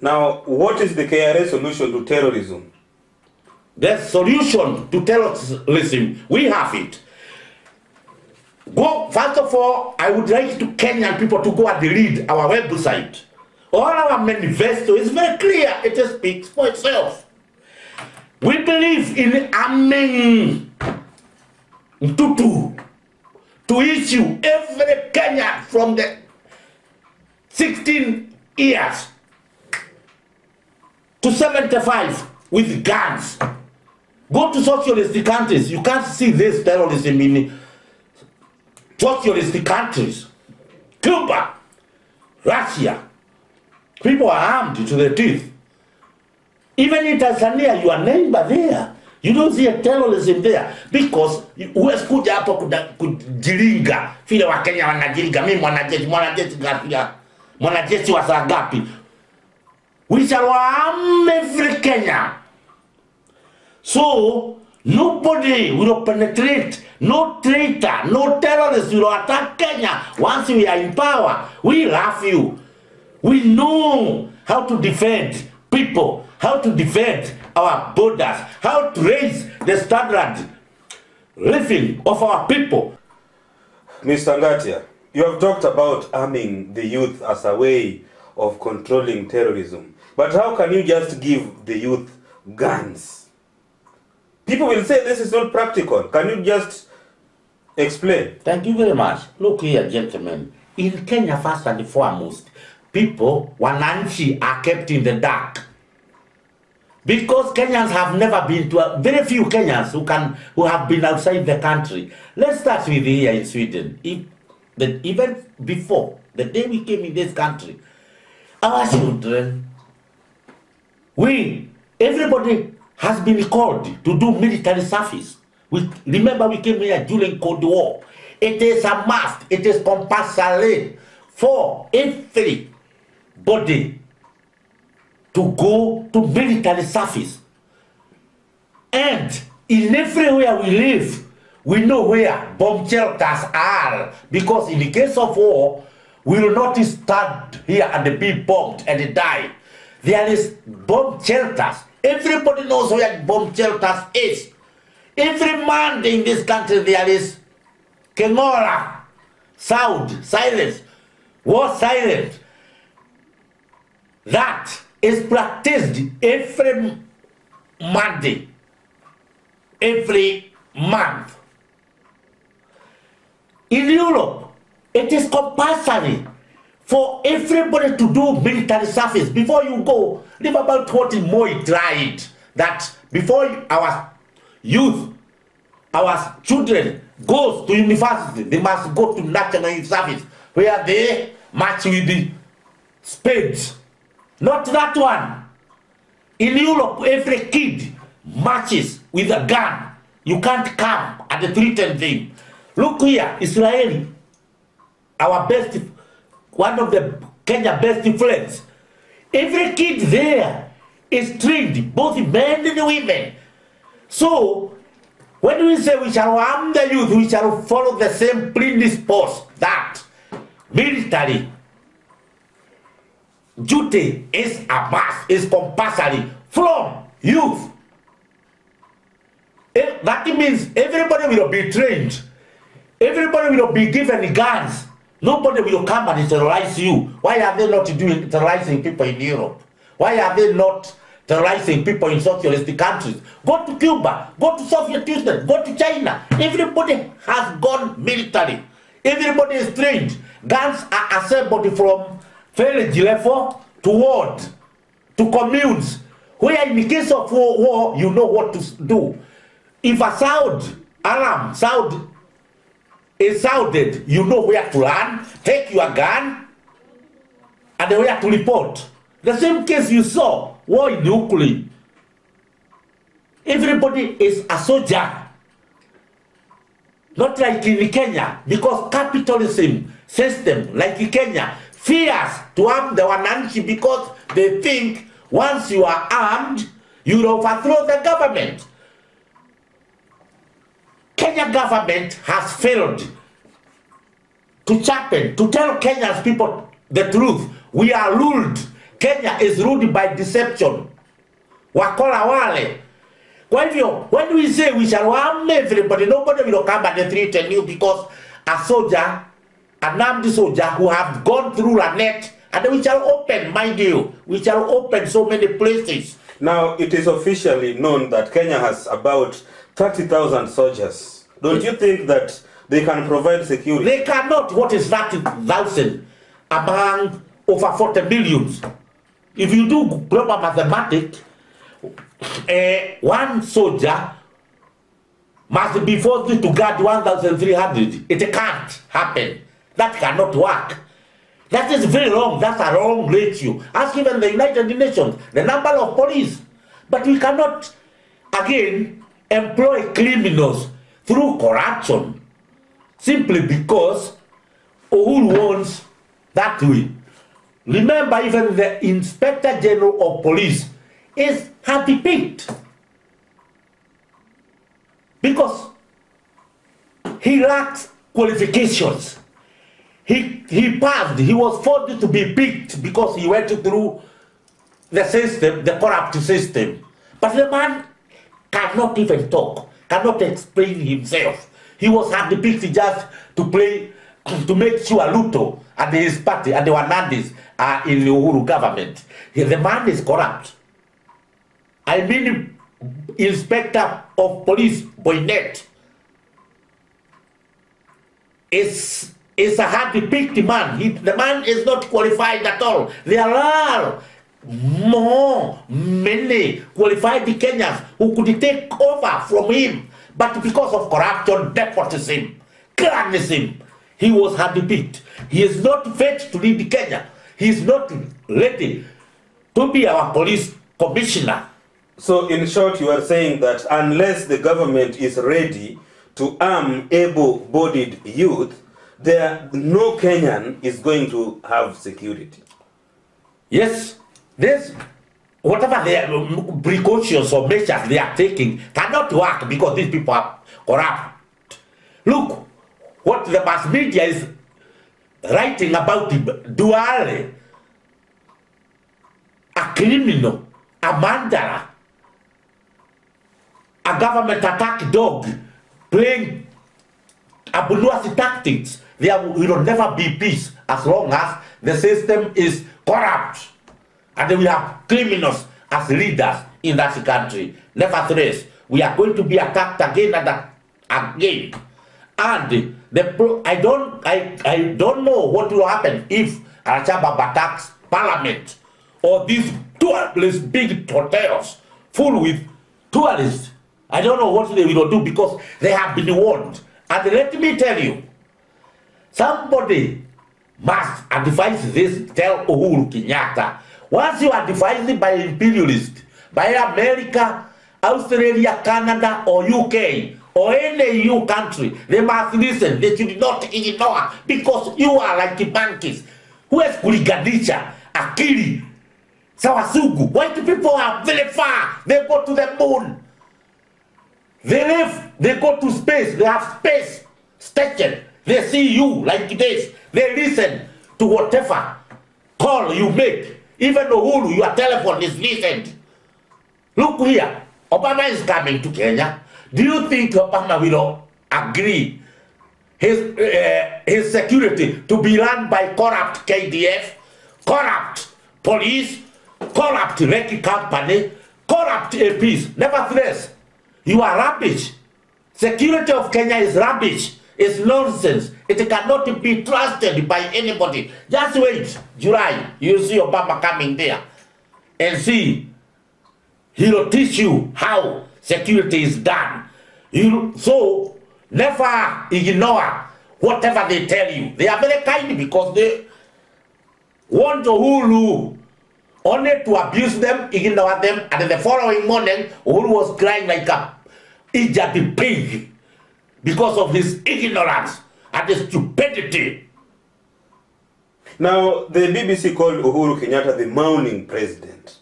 Now, what is the KRA solution to terrorism? The solution to terrorism, we have it. First of all, I would like to Kenyan people to go and read our website. All our manifesto is very clear. It speaks for itself. We believe in arming to issue every Kenyan from the 16 years to 75 with guns. Go to socialist countries. You can't see this terrorism in socialist countries. Cuba, Russia. People are armed to the teeth. Even in Tanzania, your neighbor there, you don't see a terrorism there because huwezi kuja hapo kujiringa vile wa Kenya wanajiringa. Mimi mwanajeshi wa saa ngapi? We shall arm every Kenya. So nobody will penetrate, no traitor, no terrorist will attack Kenya. Once we are in power, we love you. We know how to defend people, how to defend our borders, how to raise the standard living of our people. Mr. Ngatia, you have talked about arming the youth as a way of controlling terrorism. But how can you just give the youth guns? People will say this is not practical. Can you just explain? Thank you very much. Look here, gentlemen. In Kenya, first and foremost, people, wananchi, are kept in the dark. Because Kenyans have never been to very few Kenyans who have been outside the country. Let's start with here in Sweden. Even before, the day we came in this country, our children, everybody has been called to do military service. Remember we came here during Cold War. It is a must, it is compulsory for everybody to go to military service. And in everywhere we live, we know where bomb shelters are. Because in the case of war, we will not stand here and be bombed and die. There is bomb shelters. Everybody knows where bomb shelters is. Every man in this country there is Kenora, sound, silence, war silence. That is practiced every Monday, every month. In Europe, it is compulsory for everybody to do military service. Before you go, live about what Moi tried, that before our youth, our children goes to university, they must go to national service, where they march with the spades. Not that one. In Europe, every kid marches with a gun. You can't come and threaten them. Look here, Israeli, our best, one of the Kenya best friends. Every kid there is trained, both men and women. So, when we say we shall arm the youth, we shall follow the same principles that military duty is a must, is compulsory from youth. That means everybody will be trained. Everybody will be given guns. Nobody will come and terrorize you. Why are they not doing terrorizing people in Europe? Why are they not terrorizing people in socialist countries? Go to Cuba, go to Soviet Union, go to China. Everybody has gone military. Everybody is trained. Guns are assembled from village level to ward, to communes. Where in the case of war, you know what to do. If a alarm is sounded, you know where to run, take your gun, and where to report. The same case you saw, war in Ukraine. Everybody is a soldier. Not like in Kenya, because capitalism system, like in Kenya, fears to arm the wananchi because they think once you are armed, you will overthrow the government. Kenya government has failed to tell Kenya's people the truth. We are ruled Kenya is ruled by deception. Wakora wale. Kwa hivyo, when we say we shall harm everybody, nobody will come and threaten you because a soldier, an armed soldier who have gone through a net, and we shall open, mind you, we shall open so many places. Now, it is officially known that Kenya has about 30,000 soldiers. Don't you think that they can provide security? They cannot. What is 30,000 among over 40 millions? If you do global mathematics, one soldier must be forced to guard 1,300. It can't happen. That cannot work. That is very wrong. That's a wrong ratio. Ask even the United Nations, the number of police. But we cannot, again, employ criminals through corruption simply because Uhuru wants that way. Remember, even the Inspector General of Police is handpicked because he lacks qualifications. He passed, he was forced to be picked because he went through the system, the corrupt system. But the man cannot even talk, cannot explain himself. He was handpicked just to play, to make sure Luto and his party and the Wanandis are in the Uhuru government. The man is corrupt. I mean, Inspector of Police Boynet is a handpicked man. The man is not qualified at all. There are many qualified Kenyans who could take over from him, but because of corruption, nepotism, clanism, he was handpicked. He is not fit to lead Kenya. He is not ready to be our police commissioner. So in short, you are saying that unless the government is ready to arm able-bodied youth, no Kenyan is going to have security. Yes, this, whatever the precautions or measures they are taking cannot work because these people are corrupt. Look, what the mass media is writing about Duale, a criminal, a mandala, a government attack dog, playing Abunuasi tactics. There will never be peace as long as the system is corrupt. And we have criminals as leaders in that country. Nevertheless, we are going to be attacked again and again. And I don't know what will happen if Al-shabbab attacks parliament or these tourist big hotels full with tourists. I don't know what they will do because they have been warned. And let me tell you, somebody must advise this, tell Uhuru Kenyatta. Once you are advised by imperialists, by America, Australia, Canada, or UK, or any EU country, they must listen. They should not ignore because you are like the monkeys. Who is Kuliganisha, Akili, Sawasugu? White people are very far. They go to the moon. They live, they go to space, they have space station. They see you like this. They listen to whatever call you make. Even Uhuru, your telephone is listened. Look here, Obama is coming to Kenya. Do you think Obama will agree his security to be run by corrupt KDF, corrupt police, corrupt Rekki company, corrupt APs? Nevertheless, you are rubbish. Security of Kenya is rubbish. It's nonsense. It cannot be trusted by anybody. Just wait. July, you'll see Obama coming there. And see, he'll teach you how security is done. So, never ignore whatever they tell you. They are very kind because they want Uhuru only to abuse them, ignore them, and the following morning, Uhuru was crying like a idiot pig because of his ignorance and his stupidity. Now, the BBC called Uhuru Kenyatta the mourning president.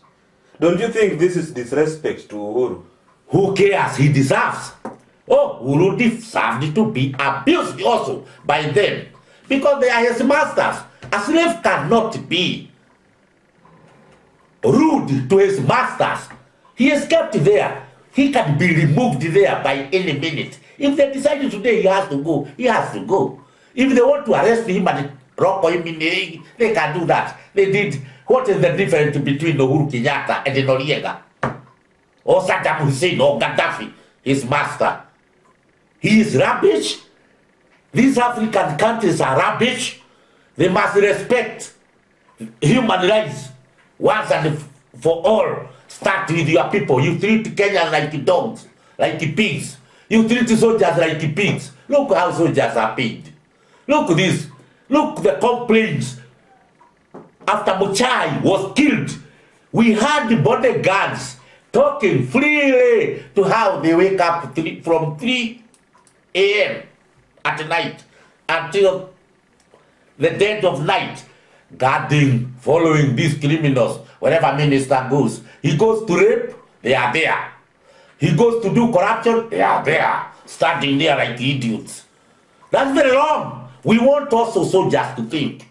Don't you think this is disrespect to Uhuru? Who cares? He deserves. Oh, Uhuru deserved to be abused also by them because they are his masters. A slave cannot be rude to his masters, he is kept there. He can be removed there by any minute. If they decide today he has to go, he has to go. If they want to arrest him and rock him in the leg, they can do that. They did. What is the difference between Uhuru Kenyatta and Noriega? Or Saddam Hussein or Gaddafi, his master? He is rubbish. These African countries are rubbish. They must respect human rights once and for all. Start with your people. You treat Kenyans like dogs, like pigs. You treat soldiers like pigs. Look how soldiers are paid. Look this. Look the complaints. After Muchai was killed, we had the bodyguards talking freely to how they wake up from 3 a.m. at night until the dead of night, guarding, following these criminals. Wherever minister goes, he goes to rape, they are there. He goes to do corruption, they are there, standing there like idiots. That's very wrong. We want also soldiers to think,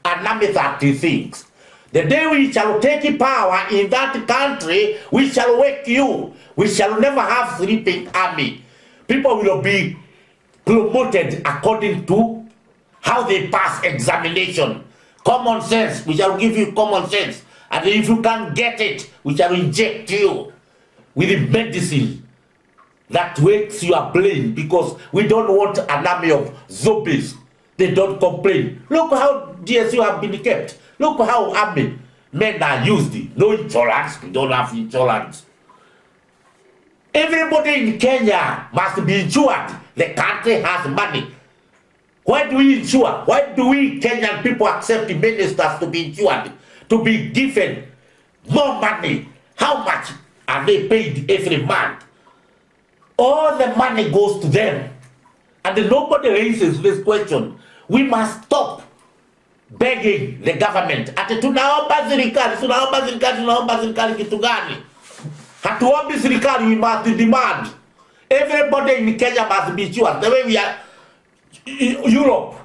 and army that thinks. The day we shall take power in that country, we shall wake you. We shall never have sleeping army. People will be promoted according to how they pass examination. Common sense, we shall give you common sense. And if you can't get it, we shall inject you with the medicine that wakes your brain, because we don't want an army of zombies. They don't complain. Look how DSU have been kept. Look how army men are used. No insurance, we don't have insurance. Everybody in Kenya must be insured. The country has money. Why do we insure? Why do we Kenyan people accept the ministers to be insured? To be given more money? How much are they paid every month? All the money goes to them. And nobody raises this question. We must stop begging the government. Ati tunaomba serikali kitu gani? Hatuombi serikali, we must demand. Everybody in Kenya must be insured. The way we are Europe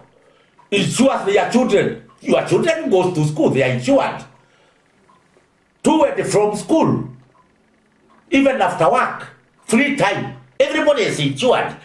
insures their children. Your children goes to school, they are insured. To and from school. Even after work, free time, everybody is insured.